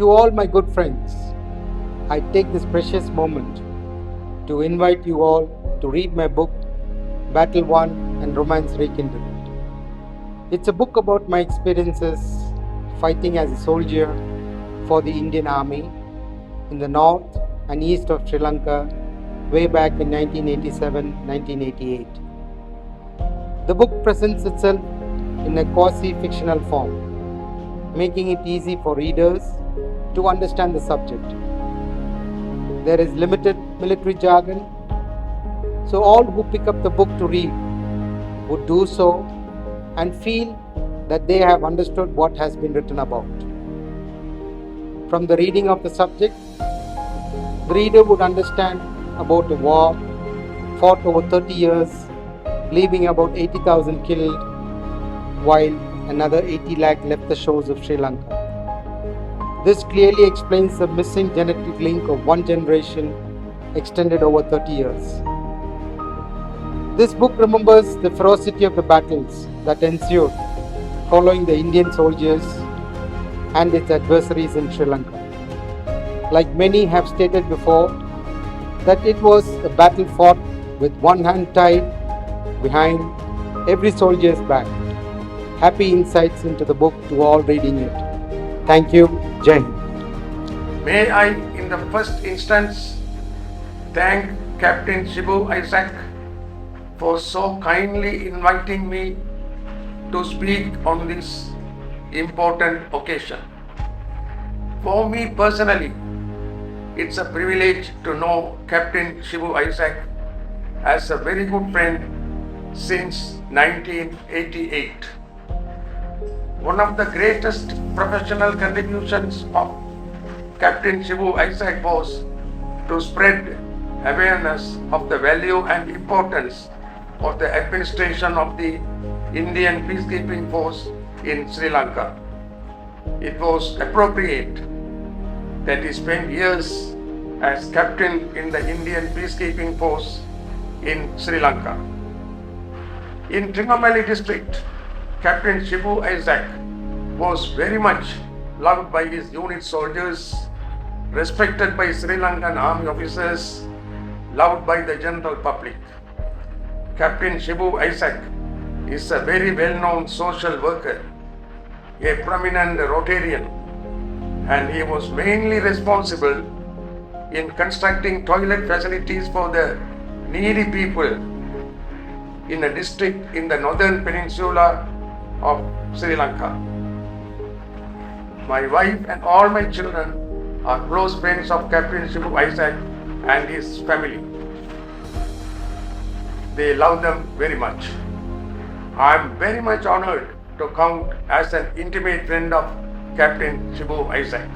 To all my good friends, I take this precious moment to invite you all to read my book, Battle Won and Romance Rekindled. It's a book about my experiences fighting as a soldier for the Indian Army in the north and east of Sri Lanka way back in 1987-1988. The book presents itself in a quasi-fictional form, making it easy for readers to understand the subject. There is limited military jargon, so all who pick up the book to read would do so and feel that they have understood what has been written about. From the reading of the subject, the reader would understand about a war fought over 30 years, leaving about 80,000 killed, while another 80 lakh left the shores of Sri Lanka. This clearly explains the missing genetic link of one generation extended over 30 years. This book remembers the ferocity of the battles that ensued following the Indian soldiers and its adversaries in Sri Lanka. Like many have stated before, that it was a battle fought with one hand tied behind every soldier's back. Happy insights into the book to all reading it. Thank you. Jai Hind. May I, in the first instance, thank Captain Shibu Isaac for so kindly inviting me to speak on this important occasion. For me personally, it's a privilege to know Captain Shibu Isaac as a very good friend since 1988. One of the greatest professional contributions of Captain Shibu Isaac was to spread awareness of the value and importance of the administration of the Indian peacekeeping force in Sri Lanka. It was appropriate that he spent years as captain in the Indian peacekeeping force in Sri Lanka. In Trincomalee district, Captain Shibu Isaac was very much loved by his unit soldiers, respected by Sri Lankan army officers, loved by the general public. Captain Shibu Isaac is a very well-known social worker, a prominent Rotarian, and he was mainly responsible in constructing toilet facilities for the needy people in a district in the northern peninsula of Sri Lanka. My wife and all my children are close friends of Captain Shibu Isaac and his family. They love them very much. I am very much honored to count as an intimate friend of Captain Shibu Isaac.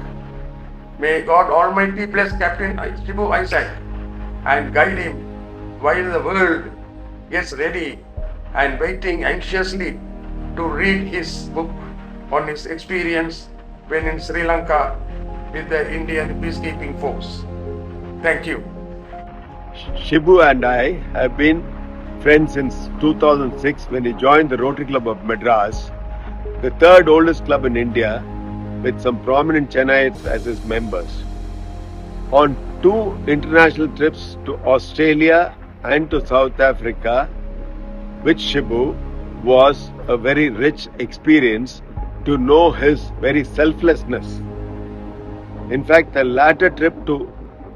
May God Almighty bless Captain Shibu Isaac and guide him while the world gets ready and waiting anxiously to read his book on his experience when in Sri Lanka with the Indian peacekeeping force. Thank you. Shibu and I have been friends since 2006 when he joined the Rotary Club of Madras, the third oldest club in India, with some prominent Chennaites as his members. On 2 international trips to Australia and to South Africa, with Shibu, was a very rich experience to know his very selflessness. In fact, the latter trip to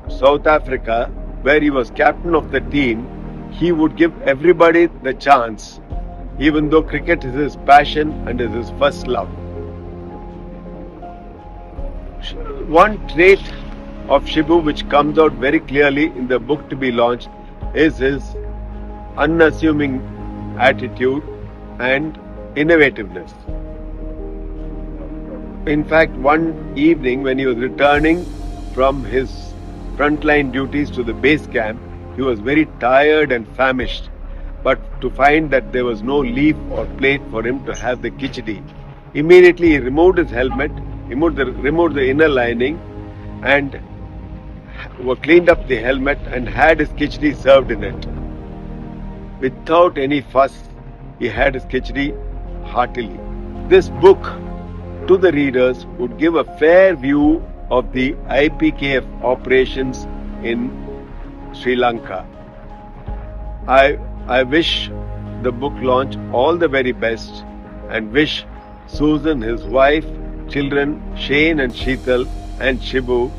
South Africa, where he was captain of the team, he would give everybody the chance, even though cricket is his passion and is his first love. One trait of Shibu which comes out very clearly in the book to be launched is his unassuming attitude and innovativeness. In fact, one evening when he was returning from his frontline duties to the base camp, he was very tired and famished, but to find that there was no leaf or plate for him to have the khichdi. Immediately he removed his helmet, removed the inner lining, and cleaned up the helmet and had his khichdi served in it. Without any fuss, he had his khichdi heartily. This book to the readers would give a fair view of the IPKF operations in Sri Lanka. I wish the book launch all the very best and wish Susan, his wife, children, Shane and Sheetal and Shibu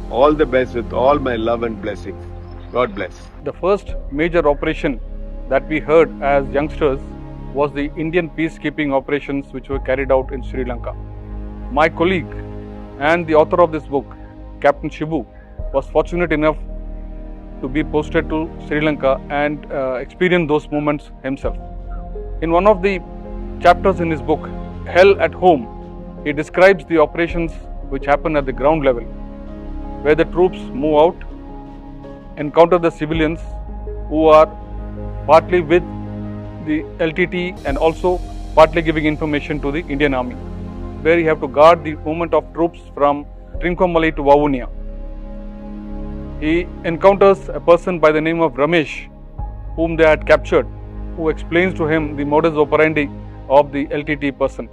all the best with all my love and blessings. God bless. The first major operation that we heard as youngsters was the Indian peacekeeping operations which were carried out in Sri Lanka. My colleague and the author of this book, Captain Shibu, was fortunate enough to be posted to Sri Lanka and experience those moments himself. In one of the chapters in his book, Hell at Home, he describes the operations which happen at the ground level, where the troops move out, encounter the civilians who are partly with the LTT and also partly giving information to the Indian Army, where you have to guard the movement of troops from Trincomalee to Vavuniya. He encounters a person by the name of Ramesh, whom they had captured, who explains to him the modus operandi of the LTT person.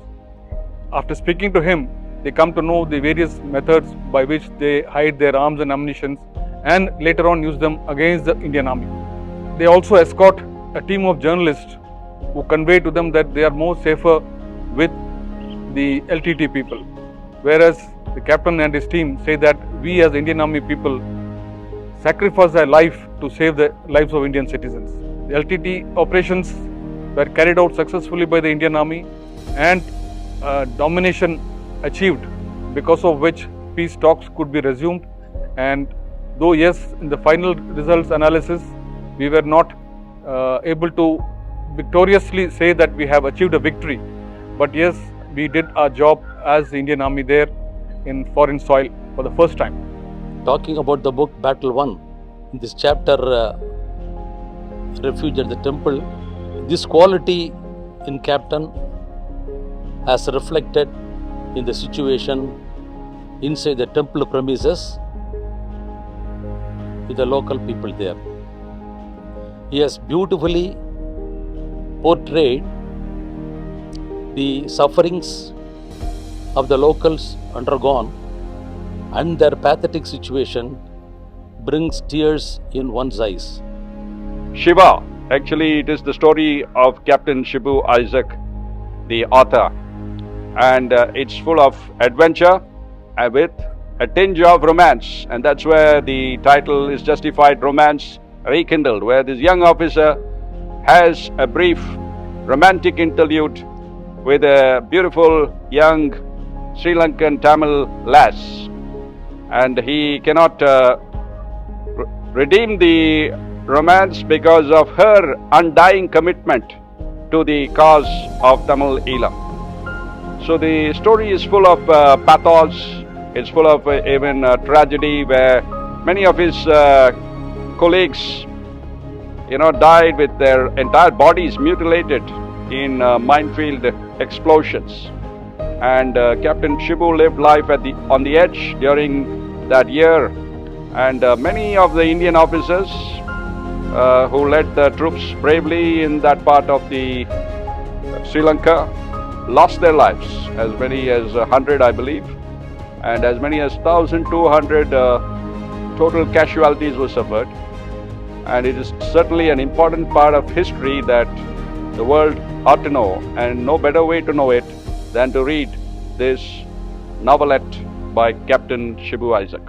After speaking to him, they come to know the various methods by which they hide their arms and ammunition and later on use them against the Indian Army. They also escort a team of journalists who convey to them that they are more safer with the LTT people, whereas the captain and his team say that we as Indian Army people sacrifice our life to save the lives of Indian citizens. The LTT operations were carried out successfully by the Indian Army and domination achieved, because of which peace talks could be resumed. And though yes, in the final results analysis, we were not able to victoriously say that we have achieved a victory, but yes, we did our job as the Indian Army there in foreign soil for the first time. Talking about the book Battle 1, in this chapter, Refuge at the Temple, this quality in Captain has reflected in the situation inside the temple premises with the local people there. He has beautifully portrayed the sufferings of the locals undergone, and their pathetic situation brings tears in one's eyes. Shiva, actually it is the story of Captain Shibu Isaac, the author, and it's full of adventure with a tinge of romance, and that's where the title is justified, Romance Rekindled, where this young officer has a brief romantic interlude with a beautiful young Sri Lankan Tamil lass, and he cannot redeem the romance because of her undying commitment to the cause of Tamil Eelam. So the story is full of pathos, it's full of even tragedy, where many of his colleagues died with their entire bodies mutilated in minefield explosions. And Captain Shibu lived life on the edge during that year, and many of the Indian officers who led the troops bravely in that part of the Sri Lanka lost their lives, as many as 100 I believe, and as many as 1,200 total casualties were suffered. And it is certainly an important part of history that the world ought to know, and no better way to know it than to read this novelette by Captain Shibu Isaac.